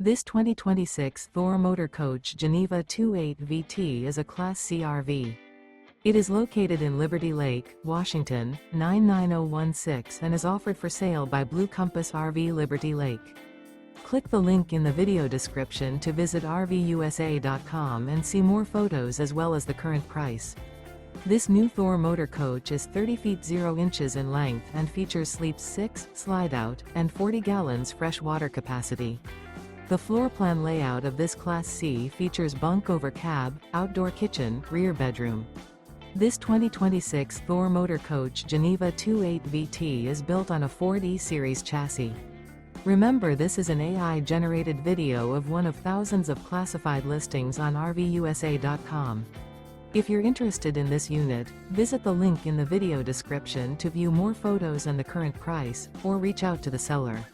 This 2026 Thor Motor Coach Geneva 28 VT is a Class C RV. It is located in Liberty Lake, Washington, 99016 and is offered for sale by Blue Compass RV Liberty Lake. Click the link in the video description to visit RVUSA.com and see more photos as well as the current price. This new Thor Motor Coach is 30 feet 0 inches in length and features sleeps 6, slide-out, and 40 gallons fresh water capacity. The floor plan layout of this Class C features bunk over cab, outdoor kitchen, rear bedroom. This 2026 Thor Motor Coach Geneva 28 VT is built on a Ford E-Series chassis. Remember, this is an AI-generated video of one of thousands of classified listings on RVUSA.com. If you're interested in this unit, visit the link in the video description to view more photos and the current price, or reach out to the seller.